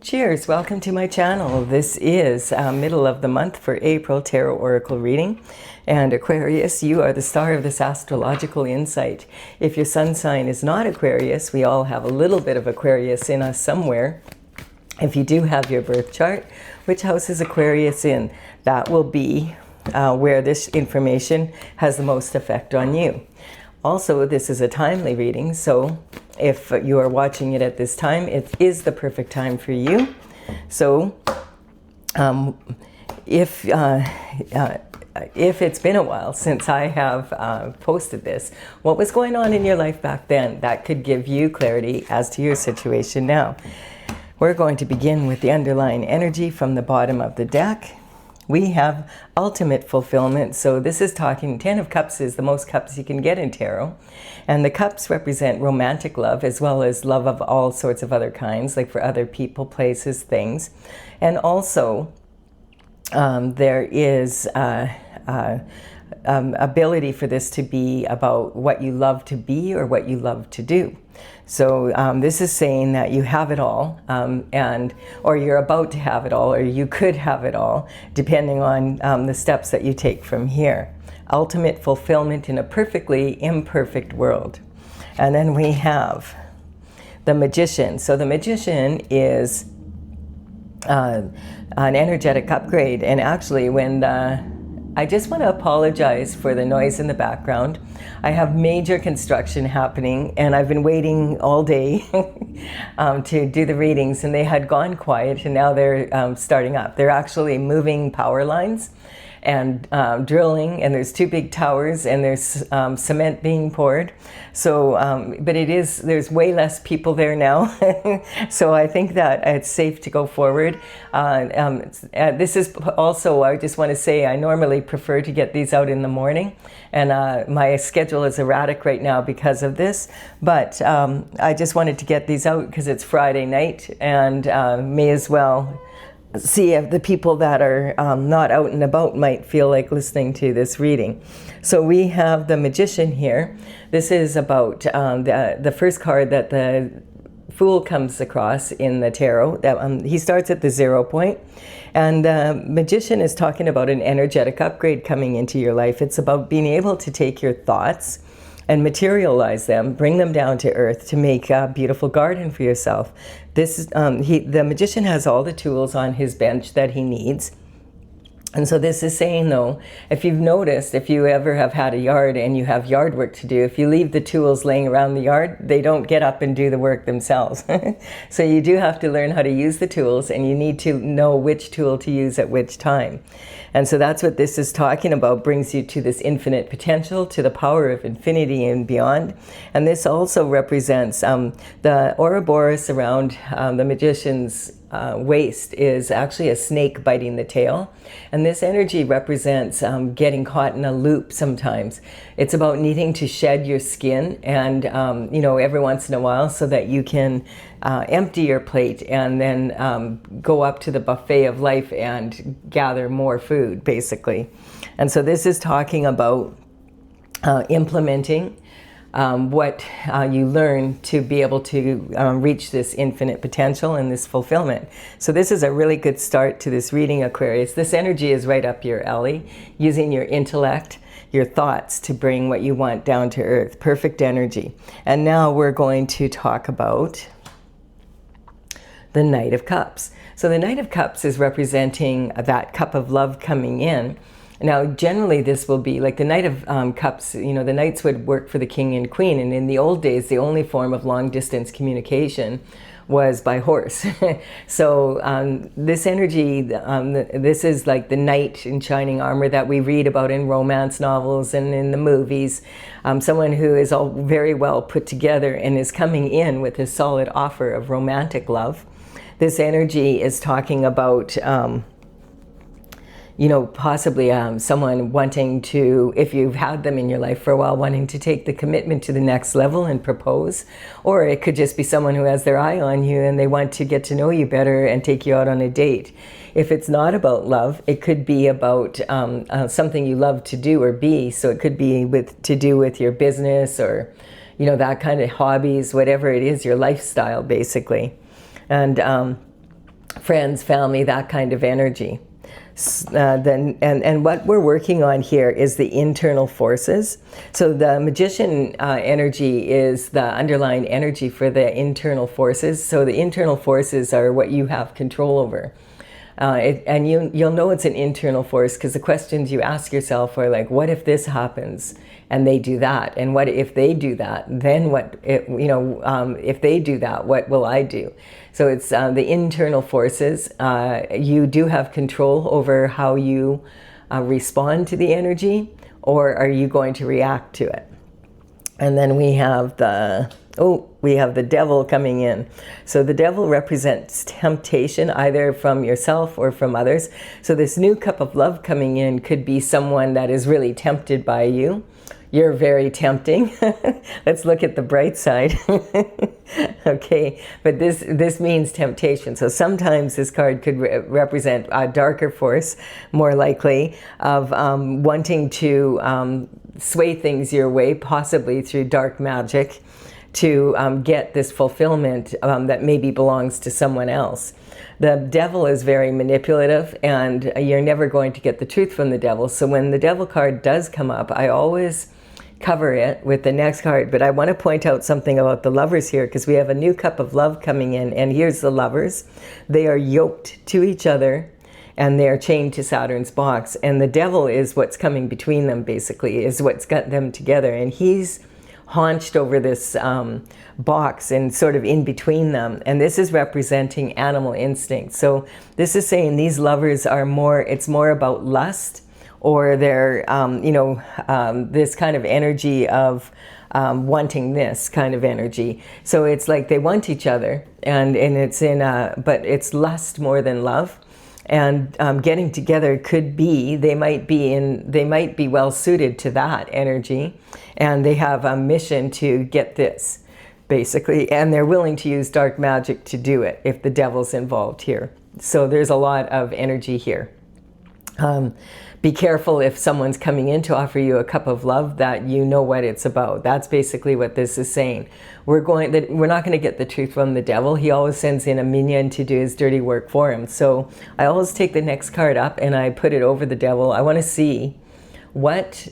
Cheers, welcome to my channel. This is middle of the month for April Tarot Oracle reading. And Aquarius, you are the star of this astrological insight. If your sun sign is not Aquarius, we all have a little bit of Aquarius in us somewhere. If you do have your birth chart, which house is Aquarius in? That will be where this information has the most effect on you. Also, this is a timely reading, so if you are watching it at this time, it is the perfect time for you. So if it's been a while since I have posted this, what was going on in your life back then? That could give you clarity as to your situation now. We're going to begin with the underlying energy from the bottom of the deck. We have ultimate fulfillment. So this is talking, 10 of Cups is the most cups you can get in tarot. And the cups represent romantic love as well as love of all sorts of other kinds, like for other people, places, things. And also there is ability for this to be about what you love to be or what you love to do. So this is saying that you have it all, or you're about to have it all, or you could have it all, depending on the steps that you take from here. Ultimate fulfillment in a perfectly imperfect world. And then we have the Magician. So the Magician is an energetic upgrade. And actually, when I just want to apologize for the noise in the background. I have major construction happening and I've been waiting all day to do the readings, and they had gone quiet and now they're starting up. They're actually moving power lines and drilling, and there's 2 big towers, and there's cement being poured. So, but there's way less people there now. So I think that it's safe to go forward. This is also, I just want to say, I normally prefer to get these out in the morning, and my schedule is erratic right now because of this. But I just wanted to get these out because it's Friday night, and may as well see if the people that are not out and about might feel like listening to this reading. So we have the Magician here. This is about the first card that the Fool comes across in the tarot. That he starts at the 0 point. And the Magician is talking about an energetic upgrade coming into your life. It's about being able to take your thoughts and materialize them, bring them down to earth to make a beautiful garden for yourself. This the Magician has all the tools on his bench that he needs. And so this is saying, though, if you've noticed, if you ever have had a yard and you have yard work to do, if you leave the tools laying around the yard, they don't get up and do the work themselves. So you do have to learn how to use the tools, and you need to know which tool to use at which time. And so that's what this is talking about, brings you to this infinite potential, to the power of infinity and beyond. And this also represents the Ouroboros around the Magician's waist is actually a snake biting the tail. And this energy represents getting caught in a loop sometimes. It's about needing to shed your skin and, you know, every once in a while, so that you can empty your plate and then go up to the buffet of life and gather more food, basically. And so this is talking about implementing what you learn to be able to reach this infinite potential and this fulfillment. So this is a really good start to this reading, Aquarius. This energy is right up your alley, using your intellect, your thoughts to bring what you want down to earth. Perfect energy. And now we're going to talk about the Knight of Cups. So the Knight of Cups is representing that cup of love coming in. Now, generally, this will be like the Knight of Cups. You know, the knights would work for the king and queen. And in the old days, the only form of long-distance communication was by horse. So this energy, this is like the knight in shining armor that we read about in romance novels and in the movies. Someone who is all very well put together and is coming in with a solid offer of romantic love. This energy is talking about you know, possibly someone wanting to, if you've had them in your life for a while, wanting to take the commitment to the next level and propose. Or it could just be someone who has their eye on you and they want to get to know you better and take you out on a date. If it's not about love, it could be about something you love to do or be. So it could be to do with your business or, you know, that kind of hobbies, whatever it is, your lifestyle, basically. And friends, family, that kind of energy. And what we're working on here is the internal forces. So the magician energy is the underlying energy for the internal forces. So the internal forces are what you have control over. And you'll know it's an internal force because the questions you ask yourself are like, what if this happens and they do that? And what if they do that? Then what, if they do that, what will I do? So it's the internal forces. You do have control over how you respond to the energy, or are you going to react to it? And then we have the devil coming in. So the devil represents temptation, either from yourself or from others. So this new cup of love coming in could be someone that is really tempted by you. You're very tempting. Let's look at the bright side. Okay, but this means temptation. So sometimes this card could represent a darker force, more likely, of wanting to sway things your way, possibly through dark magic, to get this fulfillment that maybe belongs to someone else. The devil is very manipulative, and you're never going to get the truth from the devil. So when the devil card does come up, I always cover it with the next card. But I want to point out something about the lovers here, because we have a new cup of love coming in, and here's the lovers. They are yoked to each other, and they're chained to Saturn's box. And the devil is what's coming between them, basically, is what's got them together. And he's haunched over this box and sort of in between them. And this is representing animal instinct. So this is saying these lovers are it's more about lust, or they're, this kind of energy of wanting this kind of energy. So it's like they want each other, and it's but it's lust more than love. And getting together could be, they might be well suited to that energy, and they have a mission to get this, basically, and they're willing to use dark magic to do it if the devil's involved here. So there's a lot of energy here. Be careful if someone's coming in to offer you a cup of love, that you know what it's about. That's basically what this is saying. We're not going to get the truth from the devil. He always sends in a minion to do his dirty work for him. So I always take the next card up and I put it over the devil. I want to see what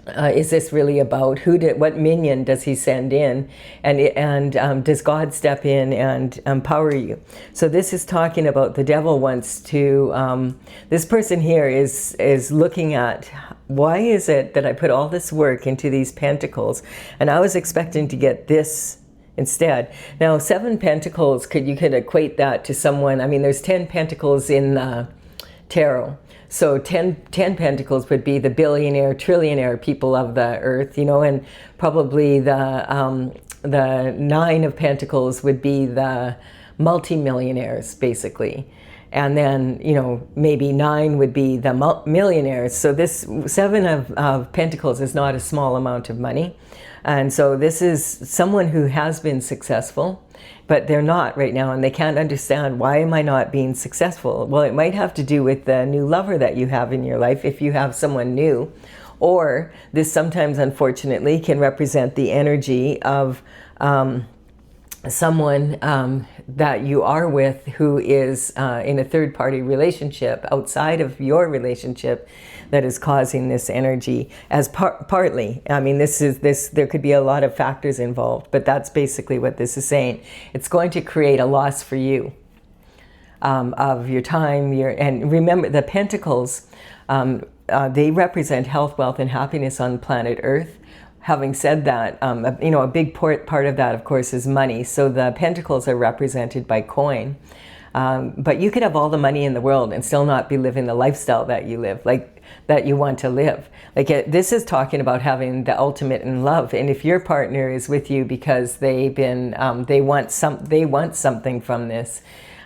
is this really about? What minion does he send in, and does God step in and empower you? So this is talking about the devil wants to. This person here is looking at, why is it that I put all this work into these pentacles, and I was expecting to get this instead. Now 7 pentacles, you could equate that to someone. I mean, there's 10 pentacles in the tarot. So 10 pentacles would be the billionaire, trillionaire people of the earth, and probably the 9 of pentacles would be the multimillionaires, basically. And then, maybe 9 would be the millionaires. So this 7 of pentacles is not a small amount of money. And so this is someone who has been successful, but they're not right now, and they can't understand, why am I not being successful? Well, it might have to do with the new lover that you have in your life, if you have someone new. Or this sometimes, unfortunately, can represent the energy of someone that you are with who is in a third-party relationship outside of your relationship, that is causing this energy as partly. I mean, there could be a lot of factors involved, but that's basically what this is saying. It's going to create a loss for you of your time, and remember, the pentacles, they represent health, wealth, and happiness on planet Earth. Having said that, a big part of that, of course, is money. So the pentacles are represented by coin. But you could have all the money in the world and still not be living the lifestyle that you live, that you want to live. This is talking about having the ultimate in love. And if your partner is with you because they want something from this,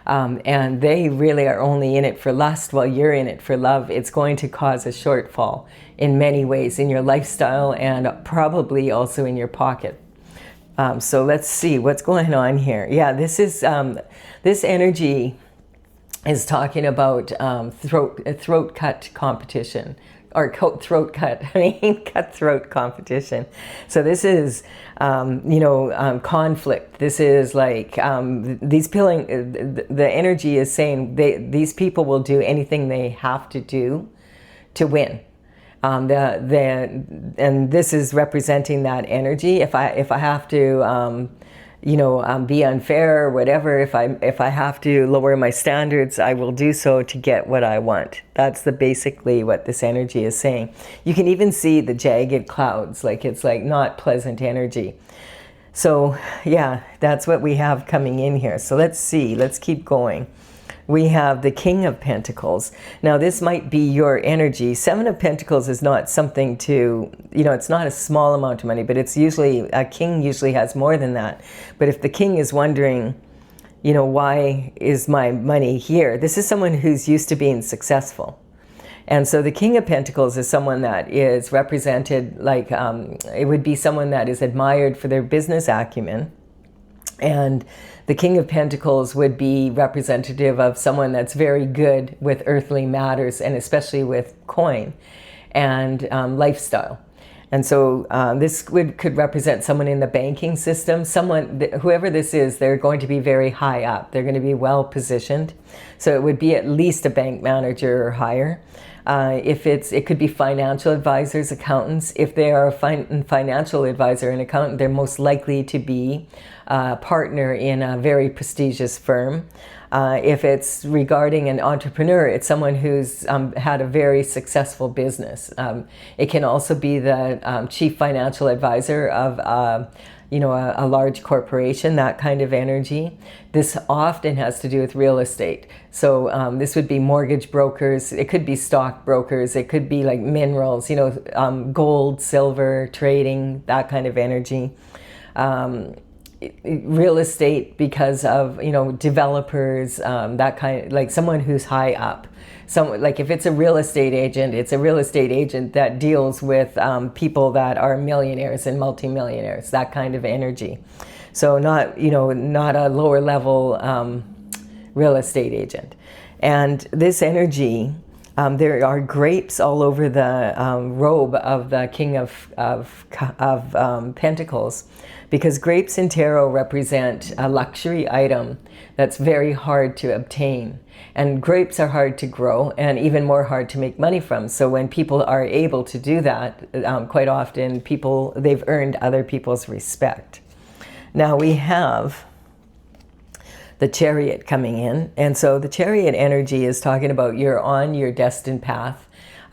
and they really are only in it for lust while you're in it for love, it's going to cause a shortfall in many ways in your lifestyle, and probably also in your pocket. So let's see what's going on here. Yeah, this energy is talking about throat cut competition or throat cut, cutthroat competition. So this is, conflict. This is like, the energy is saying these people will do anything they have to do to win. And this is representing that energy. If I have to, be unfair or whatever, if I have to lower my standards, I will do so to get what I want. That's basically what this energy is saying. You can even see the jagged clouds, like it's like not pleasant energy. So yeah, that's what we have coming in here. So let's see, let's keep going. We have the King of Pentacles. Now this might be your energy. Seven of Pentacles is not something to, it's not a small amount of money, but it's usually, a king usually has more than that. But if the king is wondering, why is my money here? This is someone who's used to being successful. And so the King of Pentacles is someone that is represented like, it would be someone that is admired for their business acumen. And the King of Pentacles would be representative of someone that's very good with earthly matters, and especially with coin and lifestyle. And so this could represent someone in the banking system. Whoever this is, they're going to be very high up. They're going to be well positioned. So it would be at least a bank manager or higher. It could be financial advisors, accountants. If they are a financial advisor and accountant, they're most likely to be a partner in a very prestigious firm. If it's regarding an entrepreneur, it's someone who's had a very successful business. It can also be the chief financial advisor of a large corporation, that kind of energy. This often has to do with real estate. So this would be mortgage brokers. It could be stock brokers. It could be like minerals, gold, silver, trading, that kind of energy. Real estate because of, developers, that kind of, like someone who's high up. Like if it's a real estate agent, it's a real estate agent that deals with people that are millionaires and multimillionaires, that kind of energy. So not a lower level real estate agent. And this energy, there are grapes all over the robe of the King of Pentacles, because grapes in tarot represent a luxury item that's very hard to obtain. And grapes are hard to grow and even more hard to make money from. So when people are able to do that, quite often they've earned other people's respect. Now we have the Chariot coming in. And so the Chariot energy is talking about you're on your destined path.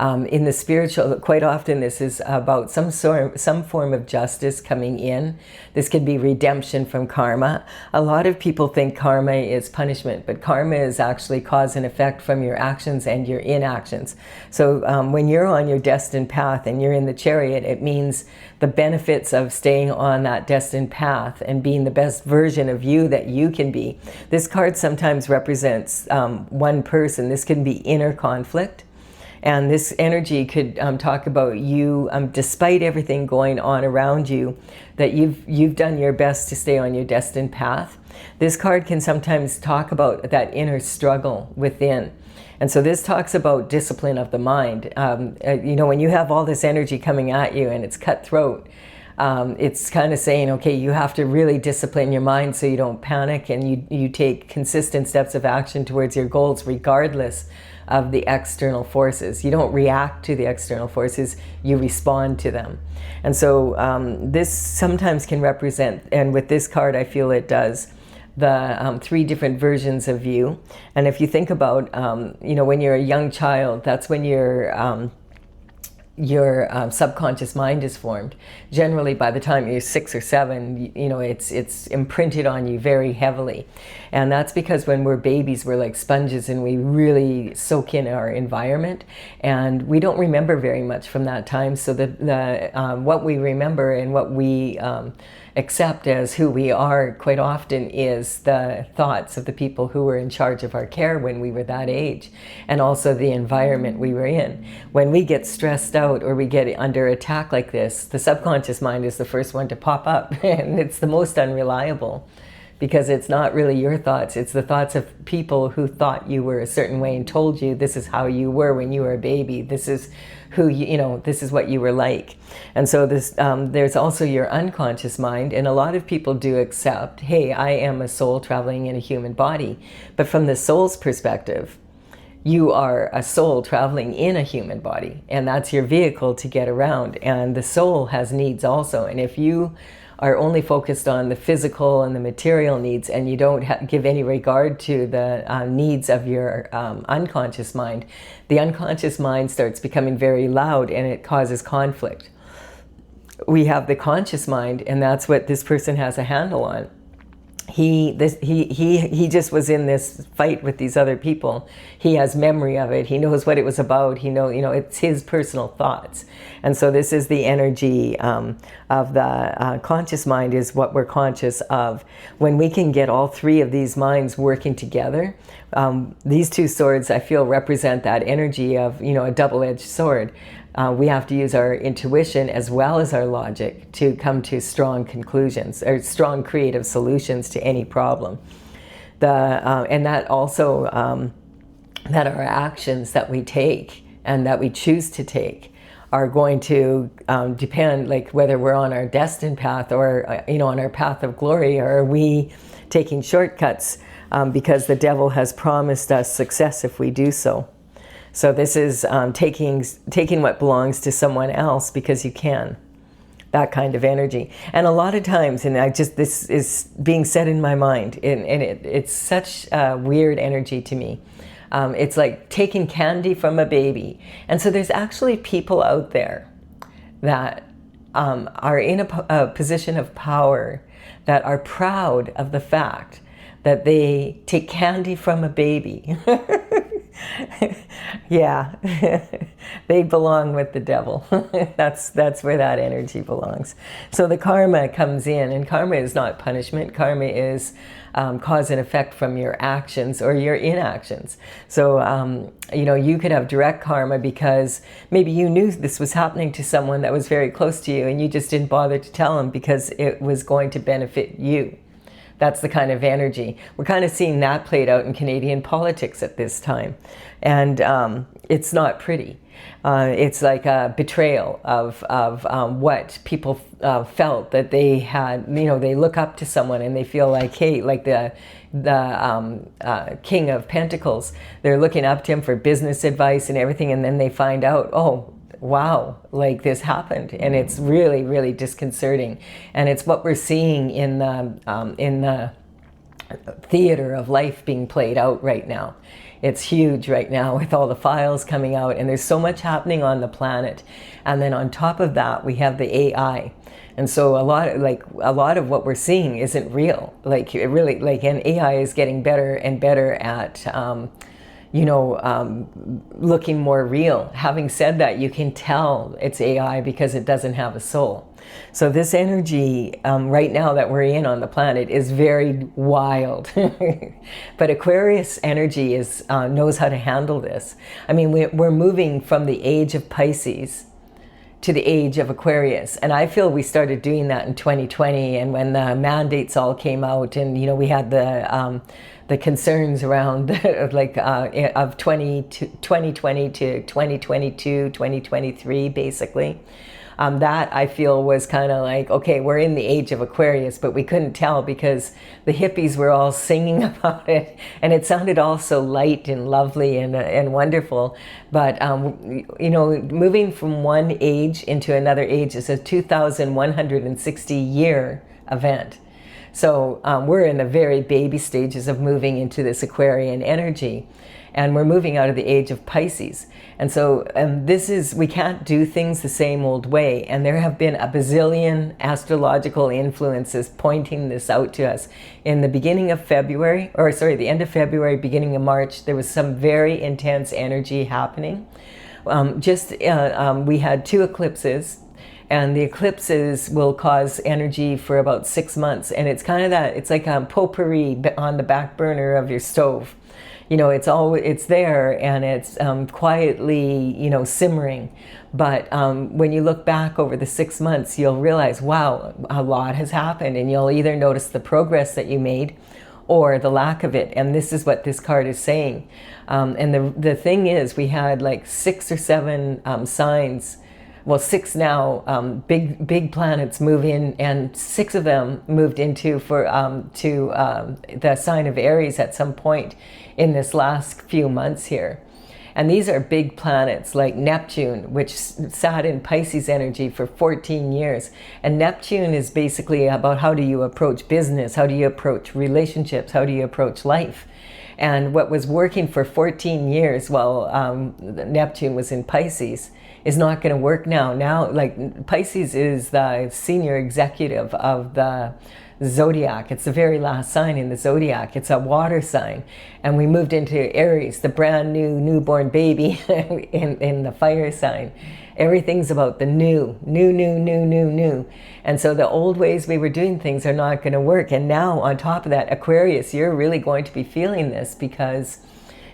In the spiritual, quite often this is about some form of justice coming in. This could be redemption from karma. A lot of people think karma is punishment, but karma is actually cause and effect from your actions and your inactions. So when you're on your destined path and you're in the Chariot, it means the benefits of staying on that destined path and being the best version of you that you can be. This card sometimes represents one person. This can be inner conflict. And this energy could talk about you, despite everything going on around you, that you've done your best to stay on your destined path. This card can sometimes talk about that inner struggle within. And so this talks about discipline of the mind. When you have all this energy coming at you and it's cutthroat, it's kind of saying, okay, you have to really discipline your mind so you don't panic, and you take consistent steps of action towards your goals regardless of the external forces. You don't react to the external forces, you respond to them. And so this sometimes can represent, and with this card I feel it does, the three different versions of you. And if you think about, when you're a young child, that's when your subconscious mind is formed. Generally, by the time you're 6 or 7, it's imprinted on you very heavily. And that's because when we're babies, we're like sponges and we really soak in our environment, and we don't remember very much from that time. So what we remember and what we accept as who we are quite often is the thoughts of the people who were in charge of our care when we were that age, and also the environment we were in. When we get stressed out or we get under attack like this, the subconscious mind is the first one to pop up and it's the most unreliable, because it's not really your thoughts. It's the thoughts of people who thought you were a certain way and told you this is how you were when you were a baby. This is who you know, this is what you were like. And so this, there's also your unconscious mind, and a lot of people do accept, hey, I am a soul traveling in a human body. But from the soul's perspective, you are a soul traveling in a human body, and that's your vehicle to get around. And the soul has needs also. And if you are only focused on the physical and the material needs, and you don't give any regard to the needs of your unconscious mind, the unconscious mind starts becoming very loud, and it causes conflict. We have the conscious mind, and that's what this person has a handle on. He just was in this fight with these other people. He has memory of it. He knows what it was about. He know, you know, it's his personal thoughts. And so this is the energy of the conscious mind, is what we're conscious of. When we can get all three of these minds working together, these two swords, I feel, represent that energy of, you know, a double-edged sword. We have to use our intuition as well as our logic to come to strong conclusions, or strong creative solutions to any problem. And that also, that our actions that we take and that we choose to take are going to depend, like whether we're on our destined path or, you know, on our path of glory, or are we taking shortcuts because the devil has promised us success if we do so. So this is taking what belongs to someone else because you can. That kind of energy. And a lot of times, and this is being said in my mind, and it's such a weird energy to me. It's like taking candy from a baby. And so there's actually people out there that are in a position of power, that are proud of the fact that they take candy from a baby. Yeah, they belong with the devil. That's where that energy belongs. So the karma comes in, and karma is not punishment. Karma is cause and effect from your actions or your inactions. So, you know, you could have direct karma because maybe you knew this was happening to someone that was very close to you, and you just didn't bother to tell them because it was going to benefit you. That's the kind of energy. We're kind of seeing that played out in Canadian politics at this time. And it's not pretty. It's like a betrayal of what people felt that they had. You know, they look up to someone and they feel like, hey, like the King of Pentacles, they're looking up to him for business advice and everything, and then they find out, oh, wow, like this happened, and it's really, really disconcerting. And it's what we're seeing in the theater of life being played out right now. It's huge right now with all the files coming out, and there's so much happening on the planet. And then on top of that, we have the AI. And so a lot of what we're seeing isn't real. Like it really, like, and AI is getting better and better at you know, looking more real. Having said that, you can tell it's AI because it doesn't have a soul. So this energy right now that we're in on the planet is very wild. But Aquarius energy is knows how to handle this. I mean, we're moving from the age of Pisces to the age of Aquarius. And I feel we started doing that in 2020, and when the mandates all came out, and, you know, we had the concerns around like of 2020 to 2022, 2023, basically. That I feel was kind of like, okay, we're in the age of Aquarius, but we couldn't tell because the hippies were all singing about it, and it sounded all so light and lovely and wonderful. But, you know, moving from one age into another age is a 2,160 year event. So we're in the very baby stages of moving into this Aquarian energy, and we're moving out of the age of Pisces. And so we can't do things the same old way. And there have been a bazillion astrological influences pointing this out to us. In the beginning of February, or sorry, the end of February, beginning of March, there was some very intense energy happening. We had 2 eclipses. And the eclipses will cause energy for about 6 months. And it's kind of that, it's like a potpourri on the back burner of your stove. you know, it's there, and it's quietly, you know, simmering. But when you look back over the 6 months, you'll realize, wow, a lot has happened, and you'll either notice the progress that you made or the lack of it. And this is what this card is saying. And the thing is, we had like 6 or 7 signs, well, 6 now, big planets move in, and 6 of them moved into the sign of Aries at some point in this last few months here. And these are big planets like Neptune, which sat in Pisces energy for 14 years. And Neptune is basically about how do you approach business, how do you approach relationships, how do you approach life. And what was working for 14 years while Neptune was in Pisces is not going to work now. Now, like, Pisces is the senior executive of the zodiac. It's the very last sign in the zodiac. It's a water sign. And we moved into Aries, the brand new newborn baby in the fire sign. Everything's about the new. And so the old ways we were doing things are not going to work. And now, on top of that, Aquarius, you're really going to be feeling this, because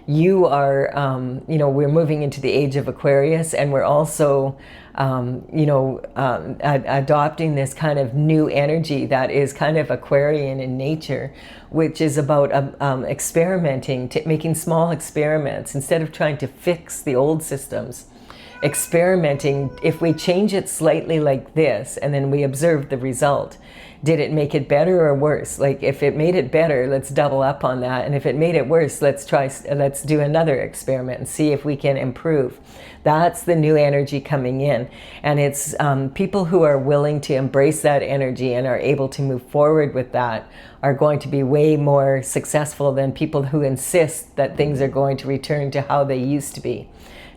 you are, you know, we're moving into the age of Aquarius, and we're also, you know, adopting this kind of new energy that is kind of Aquarian in nature, which is about experimenting, making small experiments instead of trying to fix the old systems. Experimenting, if we change it slightly like this, and then we observe the result, did it make it better or worse? Like, if it made it better, let's double up on that. And if it made it worse, let's do another experiment and see if we can improve. That's the new energy coming in. And it's people who are willing to embrace that energy and are able to move forward with that are going to be way more successful than people who insist that things are going to return to how they used to be.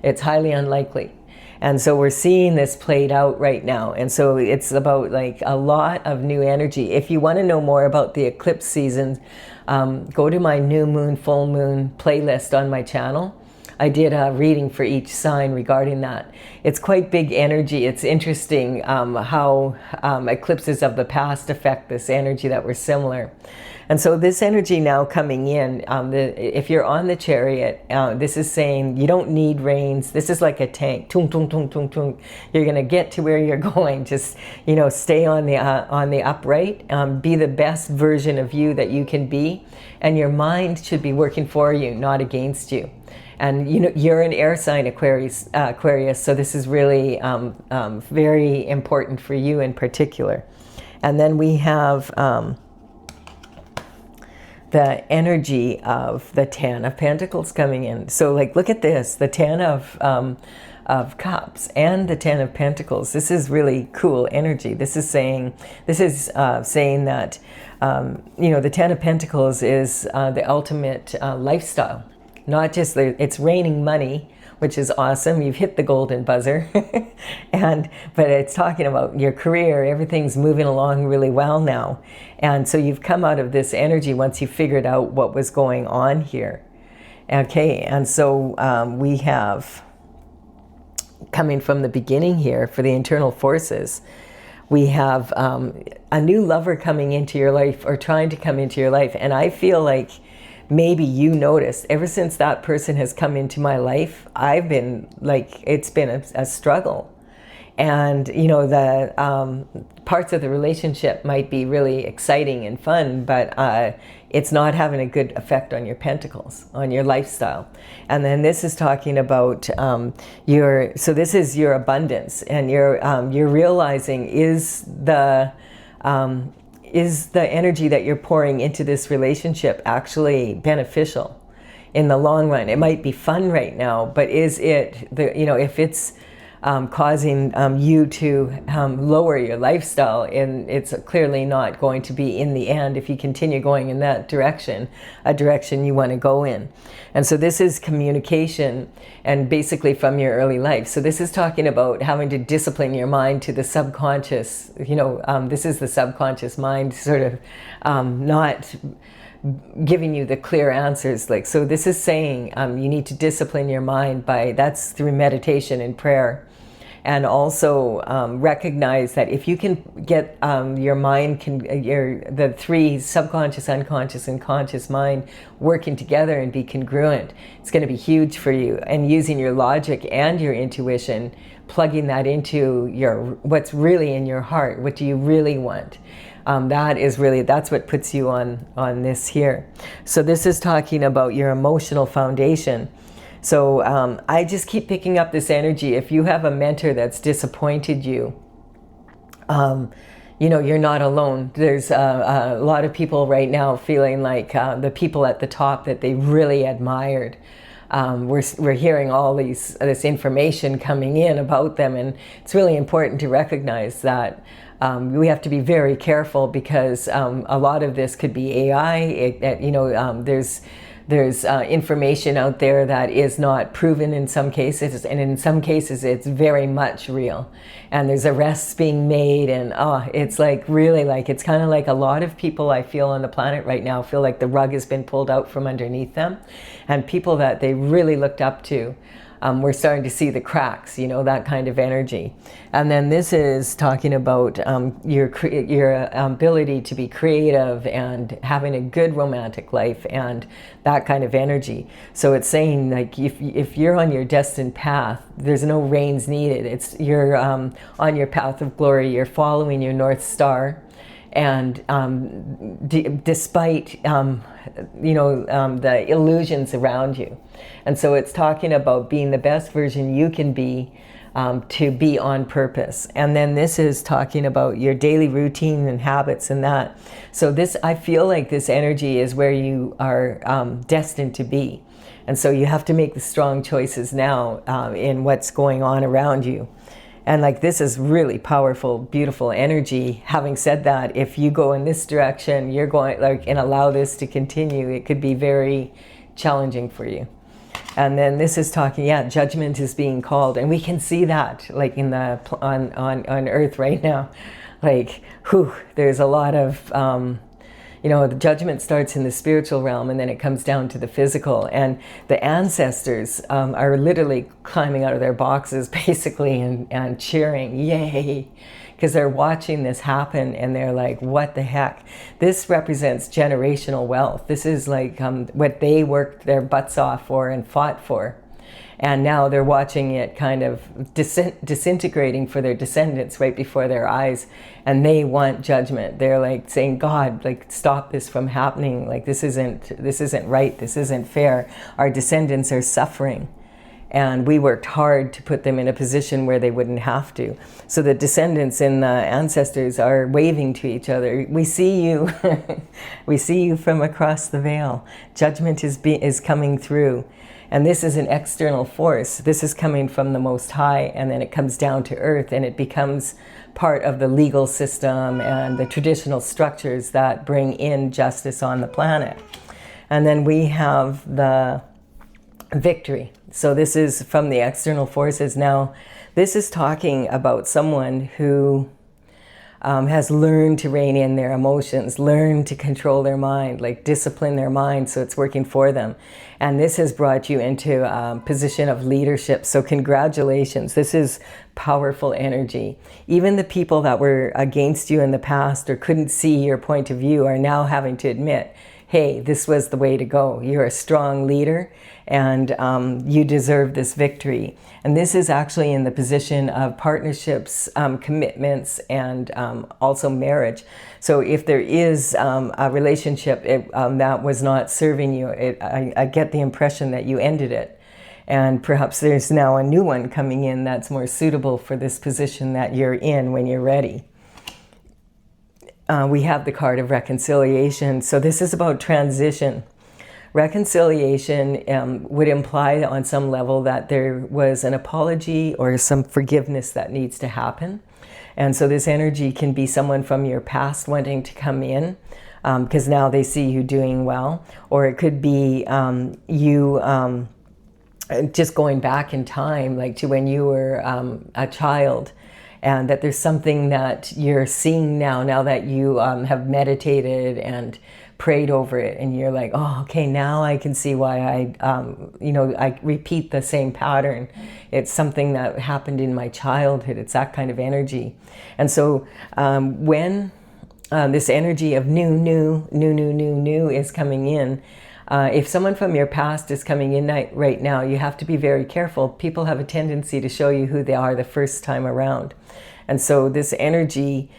It's highly unlikely. And so we're seeing this played out right now. And so it's about like a lot of new energy. If you want to know more about the eclipse season, go to my new moon, full moon playlist on my channel. I did a reading for each sign regarding that. It's quite big energy. It's interesting how eclipses of the past affect this energy that were similar. And so this energy now coming in, if you're on the chariot, this is saying you don't need reins. This is like a tank. Tung, tung, tung, tung, tung. You're going to get to where you're going. Just, you know, stay on the upright. Be the best version of you that you can be. And your mind should be working for you, not against you. And you know, you're an air sign, Aquarius, so this is really very important for you in particular. And then we have the energy of the 10 of Pentacles coming in. So, like, look at this, the 10 of Cups and the 10 of Pentacles. This is really cool energy. This is saying that you know, the 10 of Pentacles is the ultimate lifestyle. Not just it's raining money, which is awesome. You've hit the golden buzzer. But it's talking about your career. Everything's moving along really well now. And so you've come out of this energy once you figured out what was going on here. Okay, and so we have, coming from the beginning here for the internal forces, we have a new lover coming into your life, or trying to come into your life. And I feel like maybe you noticed, ever since that person has come into my life, I've been like, it's been a struggle. And, you know, the parts of the relationship might be really exciting and fun, but it's not having a good effect on your pentacles, on your lifestyle. And then this is talking about so this is your abundance, and you're realizing is the energy that you're pouring into this relationship actually beneficial in the long run? It might be fun right now, but is it, you know, if it's causing you to lower your lifestyle, and it's clearly not going to be in the end if you continue going in that direction, a direction you want to go in. And so this is communication, and basically from your early life. So this is talking about having to discipline your mind to the subconscious, you know, this is the subconscious mind sort of not giving you the clear answers. Like, so this is saying you need to discipline your mind that's through meditation and prayer. And also recognize that if you can get your mind, the three, subconscious, unconscious, and conscious mind working together and be congruent, it's going to be huge for you. And using your logic and your intuition, plugging that into what's really in your heart. What do you really want? That's what puts you on this here. So this is talking about your emotional foundation. So I just keep picking up this energy. If you have a mentor that's disappointed you, you know, you're not alone. There's a lot of people right now feeling like the people at the top that they really admired. We're hearing all this information coming in about them, and it's really important to recognize that we have to be very careful, because a lot of this could be AI. There's information out there that is not proven in some cases, and in some cases it's very much real. And there's arrests being made, and it's like really, like, it's kind of like a lot of people I feel on the planet right now feel like the rug has been pulled out from underneath them, and people that they really looked up to, we're starting to see the cracks, you know, that kind of energy. And then this is talking about your ability to be creative and having a good romantic life and that kind of energy. So it's saying, like, if you're on your destined path, there's no reins needed. You're on your path of glory. You're following your North Star. And despite the illusions around you. And so it's talking about being the best version you can be, to be on purpose. And then this is talking about your daily routine and habits and that. So this, I feel like this energy is where you are destined to be. And so you have to make the strong choices now in what's going on around you. And like, this is really powerful, beautiful energy. Having said that, if you go in this direction, you're going, like, and allow this to continue, it could be very challenging for you. And then this is talking, judgment is being called. And we can see that, like, on Earth right now. Like, there's a lot of, the judgment starts in the spiritual realm, and then it comes down to the physical. And the ancestors are literally climbing out of their boxes, basically, and cheering, yay, because they're watching this happen, and they're like, what the heck? This represents generational wealth. This is like what they worked their butts off for and fought for. And now they're watching it kind of disintegrating for their descendants right before their eyes. And they want judgment. They're like saying, God, like, stop this from happening. Like, this isn't right. This isn't fair. Our descendants are suffering. And we worked hard to put them in a position where they wouldn't have to. So the descendants and the ancestors are waving to each other. We see you. We see you from across the veil. Judgment is coming through. And this is an external force. This is coming from the Most High, and then it comes down to earth, and it becomes part of the legal system and the traditional structures that bring in justice on the planet. And then we have the victory. So this is from the external forces. Now, this is talking about someone who has learned to rein in their emotions, learned to control their mind, like discipline their mind so it's working for them. And this has brought you into a position of leadership. So congratulations. This is powerful energy. Even the people that were against you in the past or couldn't see your point of view are now having to admit, hey, this was the way to go. You're a strong leader, and you deserve this victory. And this is actually in the position of partnerships, commitments, and also marriage. So if there is a relationship that was not serving you, I get the impression that you ended it. And perhaps there's now a new one coming in that's more suitable for this position that you're in when you're ready. We have the card of reconciliation. So this is about transition. Reconciliation would imply on some level that there was an apology or some forgiveness that needs to happen. And so this energy can be someone from your past wanting to come in because now they see you doing well. Or it could be you just going back in time, like to when you were a child. And that there's something that you're seeing now that you have meditated and prayed over it and you're like, oh, okay, now I can see why I repeat the same pattern. It's something that happened in my childhood. It's that kind of energy. And so when this energy of new is coming in, if someone from your past is coming in right now, you have to be very careful. People have a tendency to show you who they are the first time around. And so this energy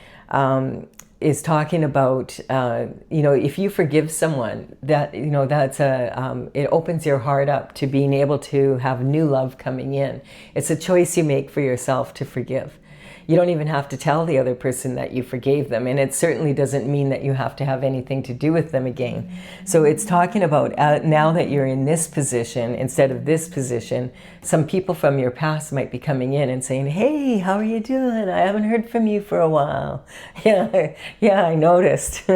is talking about, if you forgive someone, that, it opens your heart up to being able to have new love coming in. It's a choice you make for yourself to forgive. You don't even have to tell the other person that you forgave them, and it certainly doesn't mean that you have to have anything to do with them again. So it's talking about now that you're in this position instead of this position, some people from your past might be coming in and saying, hey, how are you doing? I haven't heard from you for a while. Yeah, I noticed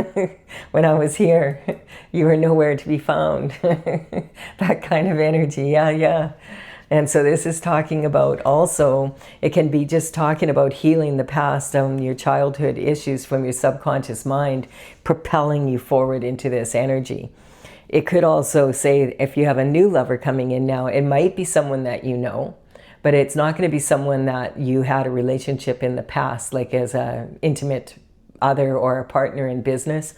when I was here, you were nowhere to be found. That kind of energy, yeah. And so this is talking about also, it can be just talking about healing the past, your childhood issues from your subconscious mind, propelling you forward into this energy. It could also say, if you have a new lover coming in now, it might be someone that you know, but it's not going to be someone that you had a relationship in the past, like as an intimate other or a partner in business.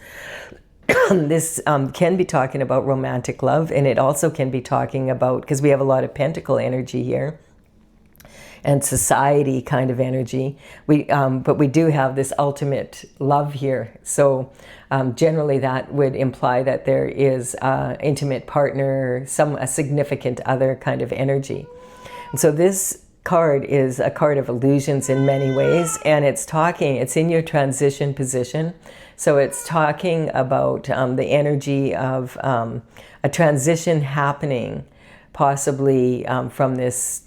This can be talking about romantic love, and it also can be talking about, because we have a lot of pentacle energy here and society kind of energy, but we do have this ultimate love here. So generally that would imply that there is an intimate partner, a significant other kind of energy. And so this card is a card of illusions in many ways, and it's in your transition position. So it's talking about the energy of a transition happening, possibly from this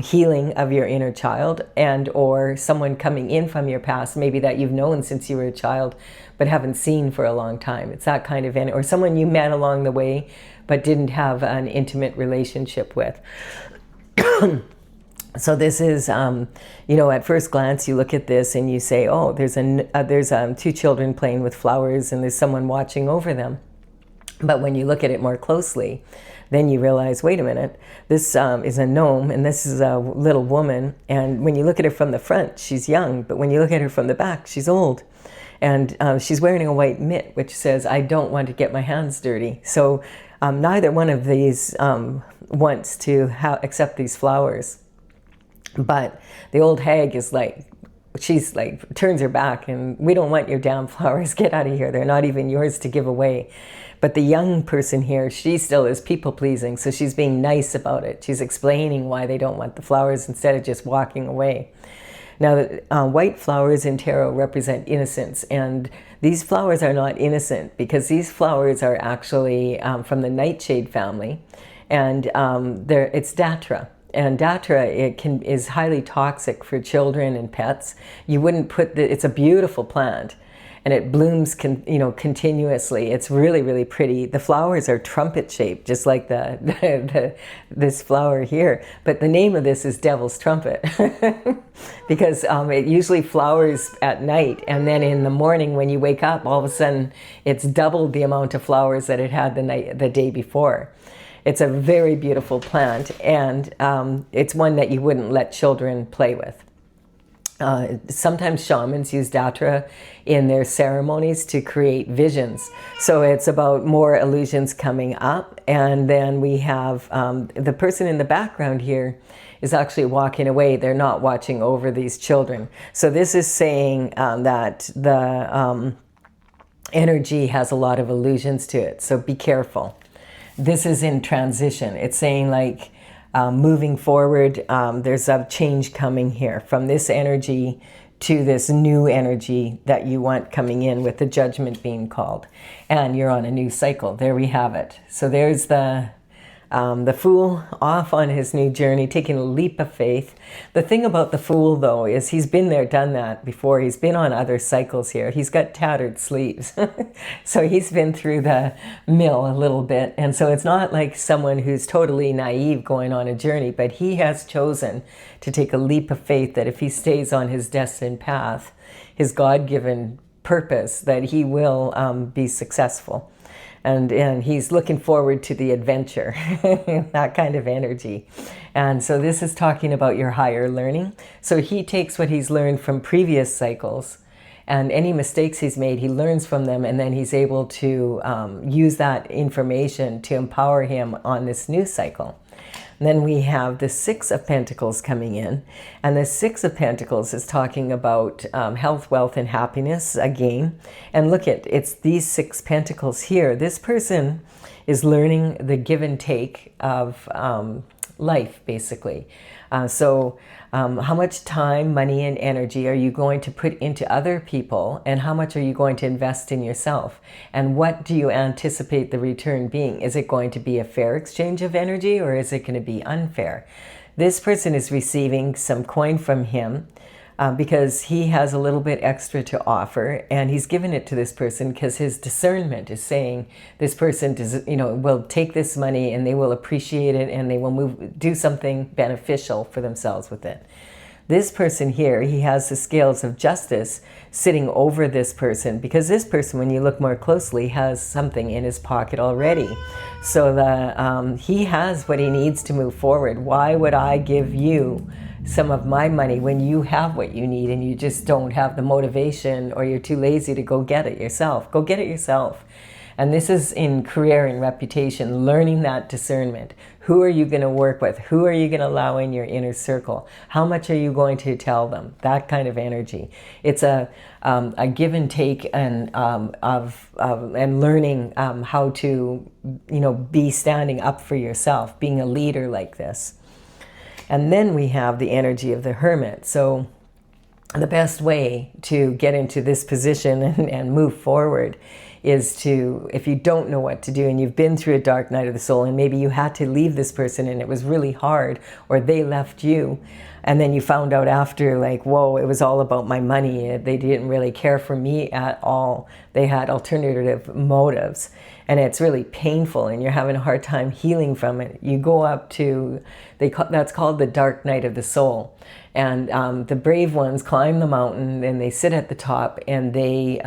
healing of your inner child, and or someone coming in from your past, maybe that you've known since you were a child but haven't seen for a long time. It's that kind of energy, or someone you met along the way but didn't have an intimate relationship with. So this is, at first glance, you look at this and you say, oh, there's two children playing with flowers and there's someone watching over them. But when you look at it more closely, then you realize, wait a minute, this is a gnome and this is a little woman. And when you look at her from the front, she's young. But when you look at her from the back, she's old. And she's wearing a white mitt, which says, I don't want to get my hands dirty. So neither one of these wants to accept these flowers. But the old hag is like, she's like, turns her back and we don't want your damn flowers. Get out of here. They're not even yours to give away. But the young person here, she still is people pleasing. So she's being nice about it. She's explaining why they don't want the flowers instead of just walking away. Now, white flowers in tarot represent innocence. And these flowers are not innocent because these flowers are actually from the nightshade family. And it's Datra. And Datra, is highly toxic for children and pets. You wouldn't put it's a beautiful plant, and it blooms continuously. It's really, really pretty. The flowers are trumpet shaped, just like this flower here. But the name of this is Devil's Trumpet because it usually flowers at night, and then in the morning when you wake up, all of a sudden it's doubled the amount of flowers that it had the day before. It's a very beautiful plant, and it's one that you wouldn't let children play with. Sometimes shamans use Datra in their ceremonies to create visions. So it's about more illusions coming up, and then we have the person in the background here is actually walking away. They're not watching over these children. So this is saying that the energy has a lot of illusions to it, so be careful. This is in transition. It's saying like moving forward, there's a change coming here from this energy to this new energy that you want coming in with the judgment being called. And you're on a new cycle. There we have it. So there's the Fool off on his new journey, taking a leap of faith. The thing about the Fool, though, is he's been there, done that before. He's been on other cycles here. He's got tattered sleeves. So he's been through the mill a little bit. And so it's not like someone who's totally naive going on a journey, but he has chosen to take a leap of faith that if he stays on his destined path, his God-given purpose, that he will be successful. And he's looking forward to the adventure, that kind of energy. And so this is talking about your higher learning. So he takes what he's learned from previous cycles, and any mistakes he's made, he learns from them, and then he's able to use that information to empower him on this new cycle. And then we have the Six of Pentacles coming in, and the Six of Pentacles is talking about health, wealth, and happiness again. And look at, it's these Six Pentacles here. This person is learning the give and take of life, basically. How much time, money, and energy are you going to put into other people, and how much are you going to invest in yourself? And what do you anticipate the return being? Is it going to be a fair exchange of energy, or is it going to be unfair? This person is receiving some coin from him because he has a little bit extra to offer, and he's given it to this person because his discernment is saying this person will take this money and they will appreciate it, and they will do something beneficial for themselves with it. This person here, he has the scales of justice sitting over this person, because this person, when you look more closely, has something in his pocket already. So he has what he needs to move forward. Why would I give you some of my money when you have what you need and you just don't have the motivation, or you're too lazy to go get it yourself? Go get it yourself. And this is in career and reputation, learning that discernment. Who are you going to work with? Who are you going to allow in your inner circle? How much are you going to tell them? That kind of energy. It's a give and take, and and learning how to be standing up for yourself, being a leader like this. And then we have the energy of the Hermit. So the best way to get into this position and move forward is to, if you don't know what to do and you've been through a dark night of the soul, and maybe you had to leave this person and it was really hard, or they left you, and then you found out after, like, whoa, it was all about my money. They didn't really care for me at all. They had alternative motives, and it's really painful, and you're having a hard time healing from it. You go up to, that's called the dark night of the soul. And the brave ones climb the mountain, and they sit at the top, and they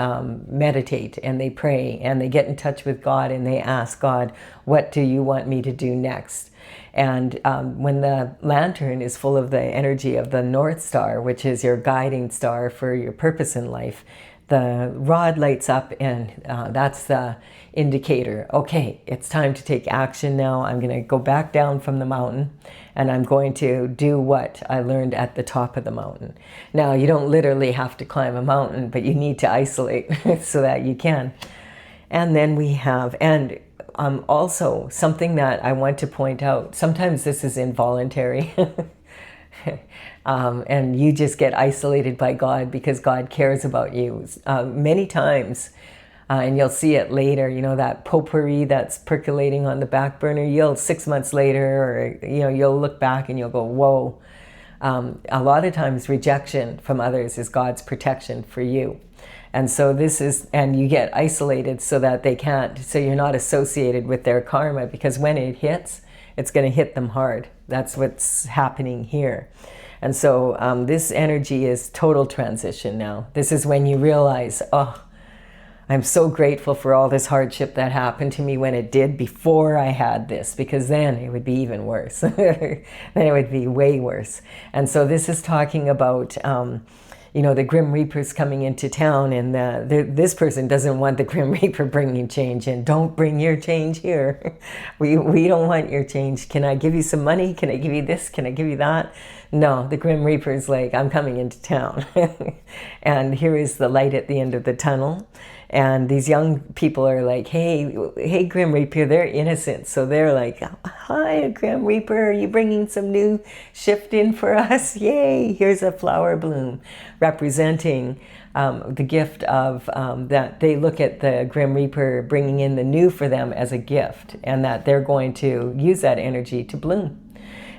meditate, and they pray, and they get in touch with God, and they ask God, what do you want me to do next? And when the lantern is full of the energy of the North Star, which is your guiding star for your purpose in life, the rod lights up, and that's the indicator. Okay, it's time to take action now. I'm going to go back down from the mountain, and I'm going to do what I learned at the top of the mountain. Now, you don't literally have to climb a mountain, but you need to isolate so that you can. And then we have, and also something that I want to point out, sometimes this is involuntary. And you just get isolated by God because God cares about you. Many times, and you'll see it later, that potpourri that's percolating on the back burner, 6 months later, or you'll look back and you'll go, whoa. A lot of times rejection from others is God's protection for you. And so this is, and you get isolated so that they can't, so you're not associated with their karma, because when it hits, it's going to hit them hard. That's what's happening here. And so this energy is total transition now. This is when you realize, oh, I'm so grateful for all this hardship that happened to me when it did, before I had this, because then it would be even worse. Then it would be way worse. And so this is talking about the Grim Reaper's coming into town, and this person doesn't want the Grim Reaper bringing change in. Don't bring your change here. We don't want your change. Can I give you some money? Can I give you this? Can I give you that? No, the Grim Reaper's like, I'm coming into town. And here is the light at the end of the tunnel. And these young people are like, hey, Grim Reaper, they're innocent. So they're like, hi, Grim Reaper, are you bringing some new shift in for us? Yay, here's a flower bloom, representing the gift of that they look at the Grim Reaper bringing in the new for them as a gift, and that they're going to use that energy to bloom.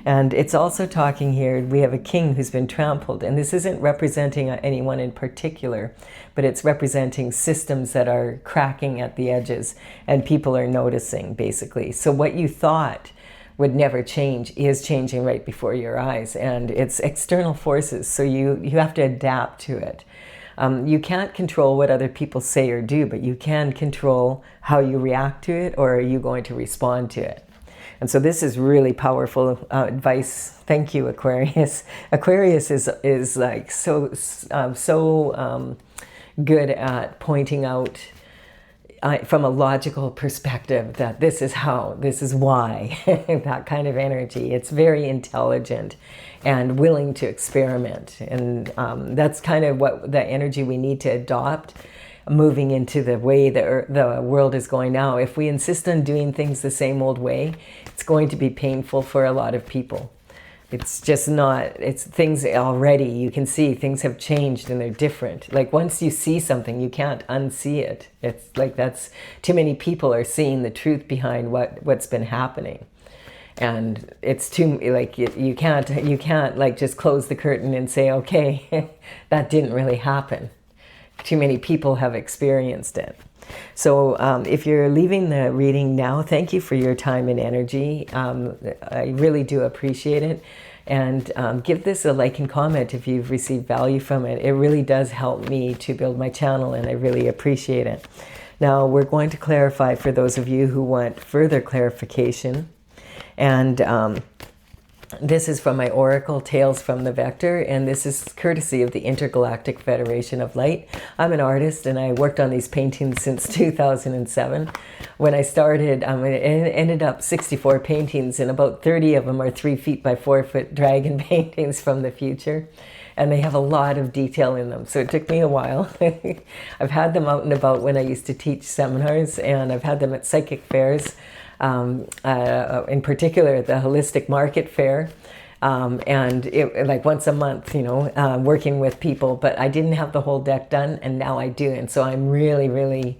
And it's also talking here, we have a king who's been trampled, and this isn't representing anyone in particular, but it's representing systems that are cracking at the edges, and people are noticing, basically. So what you thought would never change is changing right before your eyes, and it's external forces, so you have to adapt to it. You can't control what other people say or do, but you can control how you react to it, or are you going to respond to it. And so this is really powerful advice. Thank you, Aquarius. Aquarius is like so good at pointing out from a logical perspective that this is how, this is why, that kind of energy. It's very intelligent and willing to experiment. And that's kind of what the energy we need to adopt moving into the way the world is going now. If we insist on doing things the same old way, it's going to be painful for a lot of people. It's just not, it's things already, you can see things have changed and they're different. Like once you see something, you can't unsee it. It's like that's, too many people are seeing the truth behind what's been happening. And it's too, like, you can't like just close the curtain and say, okay, that didn't really happen. Too many people have experienced it. So if you're leaving the reading now, thank you for your time and energy. I really do appreciate it. And give this a like and comment if you've received value from it. It really does help me to build my channel, and I really appreciate it. Now we're going to clarify for those of you who want further clarification. And this is from my Oracle Tales from the Vector, and this is courtesy of the Intergalactic Federation of Light. I'm an artist, and I worked on these paintings since 2007. When I started, it ended up 64 paintings, and about 30 of them are 3 feet by 4 foot dragon paintings from the future. And they have a lot of detail in them, so it took me a while. I've had them out and about when I used to teach seminars, and I've had them at psychic fairs. In particular the Holistic Market Fair, and it, like once a month, you know, working with people, but I didn't have the whole deck done, and now I do. And so I'm really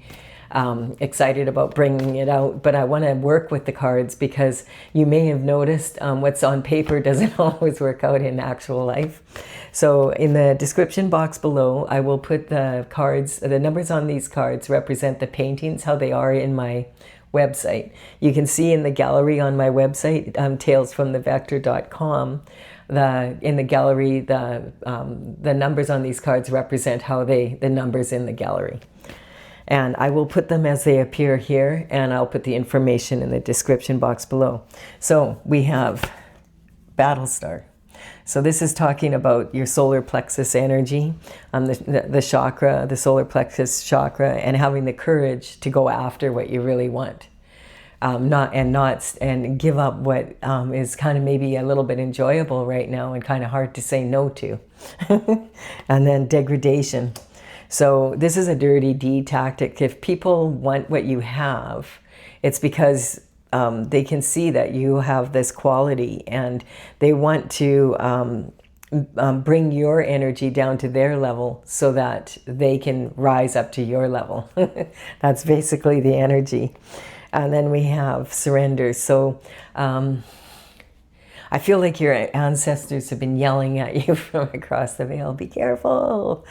excited about bringing it out, but I want to work with the cards because you may have noticed what's on paper doesn't always work out in actual life. So in the description box below, I will put the cards, the numbers on these cards represent the paintings, how they are in my website. You can see in the gallery on my website, talesfromthevector.com, in the gallery, the numbers on these cards represent how the numbers in the gallery. And I will put them as they appear here, and I'll put the information in the description box below. So we have Battlestar. So this is talking about your solar plexus energy, the chakra, the solar plexus chakra, and having the courage to go after what you really want, and give up what is kind of maybe a little bit enjoyable right now and kind of hard to say no to. And then degradation. So this is a dirty D tactic. If people want what you have, it's because they can see that you have this quality, and they want to bring your energy down to their level so that they can rise up to your level. That's basically the energy. And then we have surrender. So I feel like your ancestors have been yelling at you from across the veil, be careful,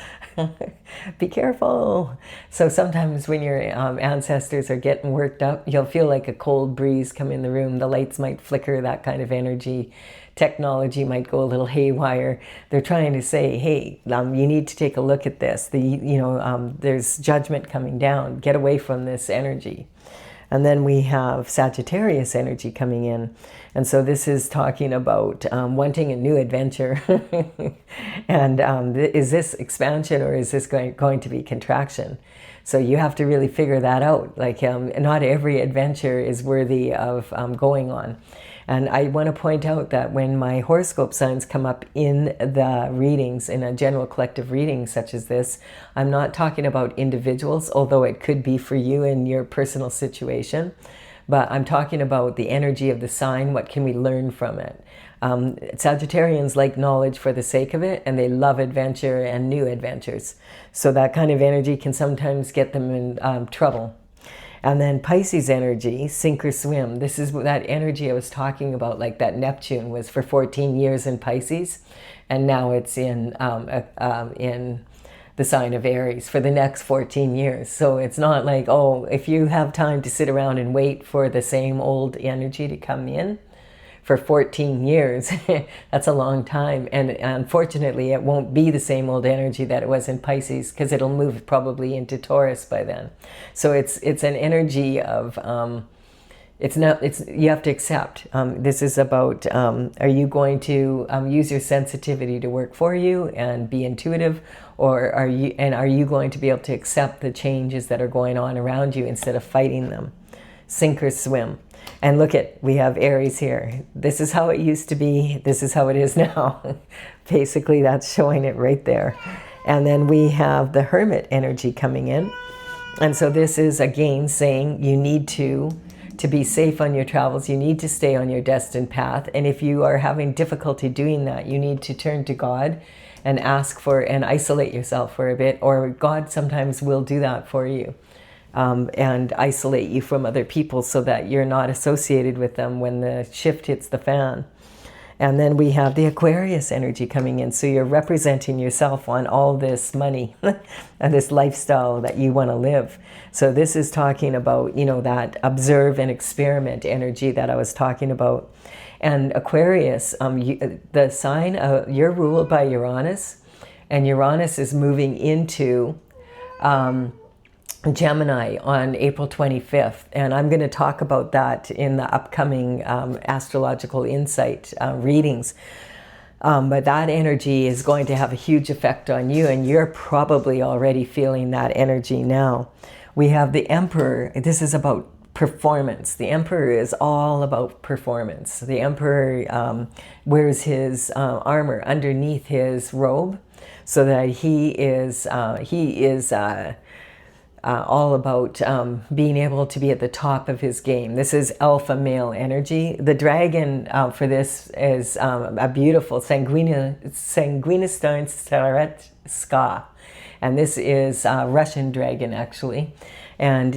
be careful. So sometimes when your ancestors are getting worked up, you'll feel like a cold breeze come in the room. The lights might flicker, that kind of energy. Technology might go a little haywire. They're trying to say, hey, you need to take a look at this. There's judgment coming down. Get away from this energy. And then we have Sagittarius energy coming in. And so this is talking about wanting a new adventure. And is this expansion or is this going to be contraction? So you have to really figure that out. Like not every adventure is worthy of going on. And I want to point out that when my horoscope signs come up in the readings, in a general collective reading such as this, I'm not talking about individuals, although it could be for you in your personal situation. But I'm talking about the energy of the sign. What can we learn from it? Sagittarians like knowledge for the sake of it, and they love adventure and new adventures. So that kind of energy can sometimes get them in trouble. And then Pisces energy, sink or swim. This is that energy I was talking about, like that Neptune was for 14 years in Pisces, and now it's in the sign of Aries for the next 14 years. So it's not like, oh, if you have time to sit around and wait for the same old energy to come in for 14 years. That's a long time. And unfortunately, it won't be the same old energy that it was in Pisces, because it'll move probably into Taurus by then. So it's an energy of, you have to accept. This is about, are you going to use your sensitivity to work for you and be intuitive, or are you going to be able to accept the changes that are going on around you instead of fighting them? Sink or swim. And look we have Aries here. This is how it used to be. This is how it is now. Basically, that's showing it right there. And then we have the Hermit energy coming in. And so this is again saying you need to be safe on your travels. You need to stay on your destined path. And if you are having difficulty doing that, you need to turn to God and ask for, and isolate yourself for a bit, or God sometimes will do that for you. And isolate you from other people so that you're not associated with them when the shift hits the fan. And then we have the Aquarius energy coming in. So you're representing yourself on all this money and this lifestyle that you want to live. So this is talking about, you know, that observe and experiment energy that I was talking about. And Aquarius, the sign, you're ruled by Uranus, and Uranus is moving into Gemini on April 25th, and I'm going to talk about that in the upcoming astrological insight readings. But that energy is going to have a huge effect on you, and you're probably already feeling that energy now. We have the Emperor. This is about performance. The Emperor is all about performance. The Emperor wears his armor underneath his robe, so that he is all about being able to be at the top of his game. This is alpha male energy. The dragon for this is a beautiful Sanguinistan Staret Ska. And this is a Russian dragon, actually. And,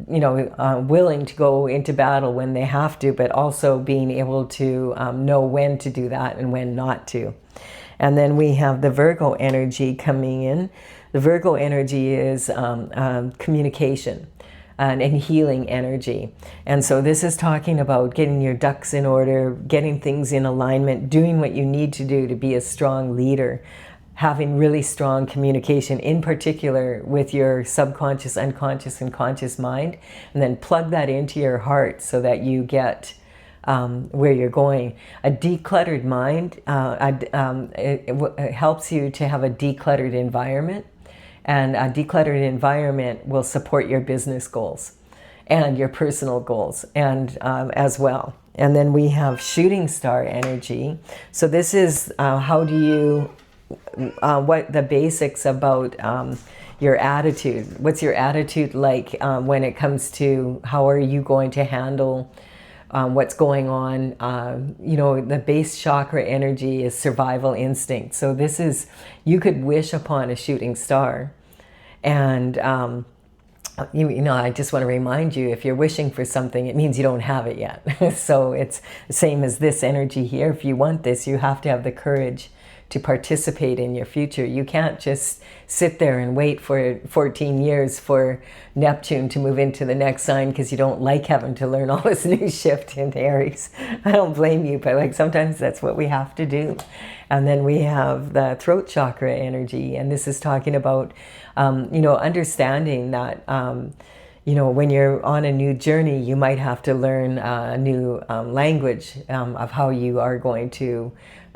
you know, willing to go into battle when they have to, but also being able to know when to do that and when not to. And then we have the Virgo energy coming in. The Virgo energy is communication and healing energy. And so this is talking about getting your ducks in order, getting things in alignment, doing what you need to do to be a strong leader, having really strong communication, in particular with your subconscious, unconscious, and conscious mind, and then plug that into your heart so that you get where you're going. A decluttered mind, it helps you to have a decluttered environment. And a decluttered environment will support your business goals and your personal goals and as well. And then we have shooting star energy. So this is how do you, what the basics about your attitude. What's your attitude like when it comes to how are you going to handle what's going on. You know, the base chakra energy is survival instinct. So this is, you could wish upon a shooting star. And, you know, I just want to remind you, if you're wishing for something, it means you don't have it yet. So it's the same as this energy here. If you want this, you have to have the courage to participate in your future. You can't just sit there and wait for 14 years for Neptune to move into the next sign because you don't like having to learn all this new shift into Aries. I don't blame you, but like sometimes that's what we have to do. And then we have the throat chakra energy, and this is talking about, you know, understanding that, you know, when you're on a new journey, you might have to learn a new language of how you are going to,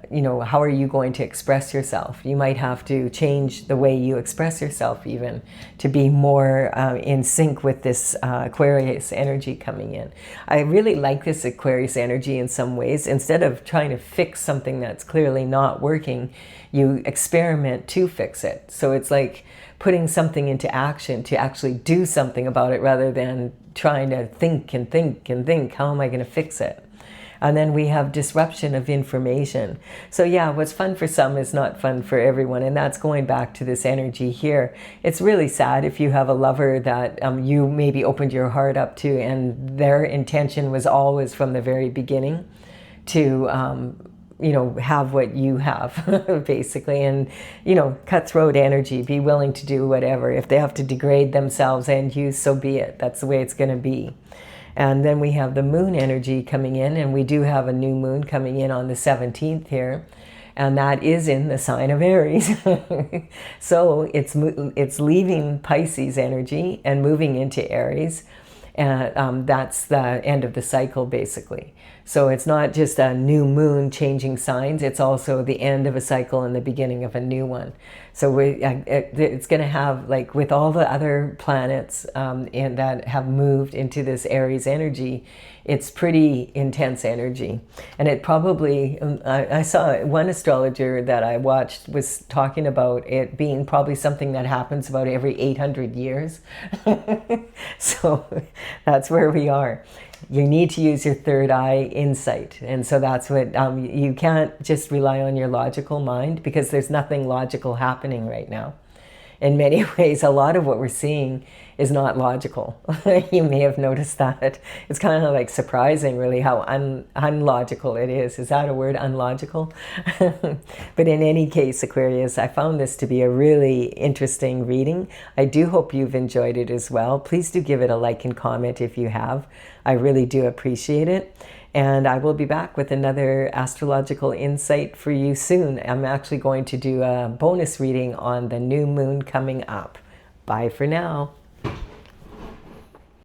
you know, how are you going to express yourself? You might have to change the way you express yourself even to be more in sync with this Aquarius energy coming in. I really like this Aquarius energy in some ways. Instead of trying to fix something that's clearly not working, you experiment to fix it. So it's like putting something into action to actually do something about it rather than trying to think and think and think, how am I going to fix it? And then we have disruption of information. So yeah, what's fun for some is not fun for everyone. And that's going back to this energy here. It's really sad if you have a lover that you maybe opened your heart up to, and their intention was always from the very beginning to, you know, have what you have, basically. And, you know, cutthroat energy, be willing to do whatever. If they have to degrade themselves and you, so be it. That's the way it's going to be. And then we have the moon energy coming in, and we do have a new moon coming in on the 17th here. And that is in the sign of Aries. So it's leaving Pisces energy and moving into Aries. And that's the end of the cycle, basically. So it's not just a new moon changing signs, it's also the end of a cycle and the beginning of a new one. So it's going to have, like with all the other planets that have moved into this Aries energy, it's pretty intense energy. And it probably, I saw one astrologer that I watched was talking about it being probably something that happens about every 800 years. So that's where we are. You need to use your third eye insight. And so that's what, you can't just rely on your logical mind, because there's nothing logical happening right now. In many ways, a lot of what we're seeing is not logical. You may have noticed that. It's kind of like surprising, really, how unlogical it is. Is that a word, unlogical? But in any case, Aquarius, I found this to be a really interesting reading. I do hope you've enjoyed it as well. Please do give it a like and comment if you have. I really do appreciate it. And I will be back with another astrological insight for you soon. I'm actually going to do a bonus reading on the new moon coming up. Bye for now.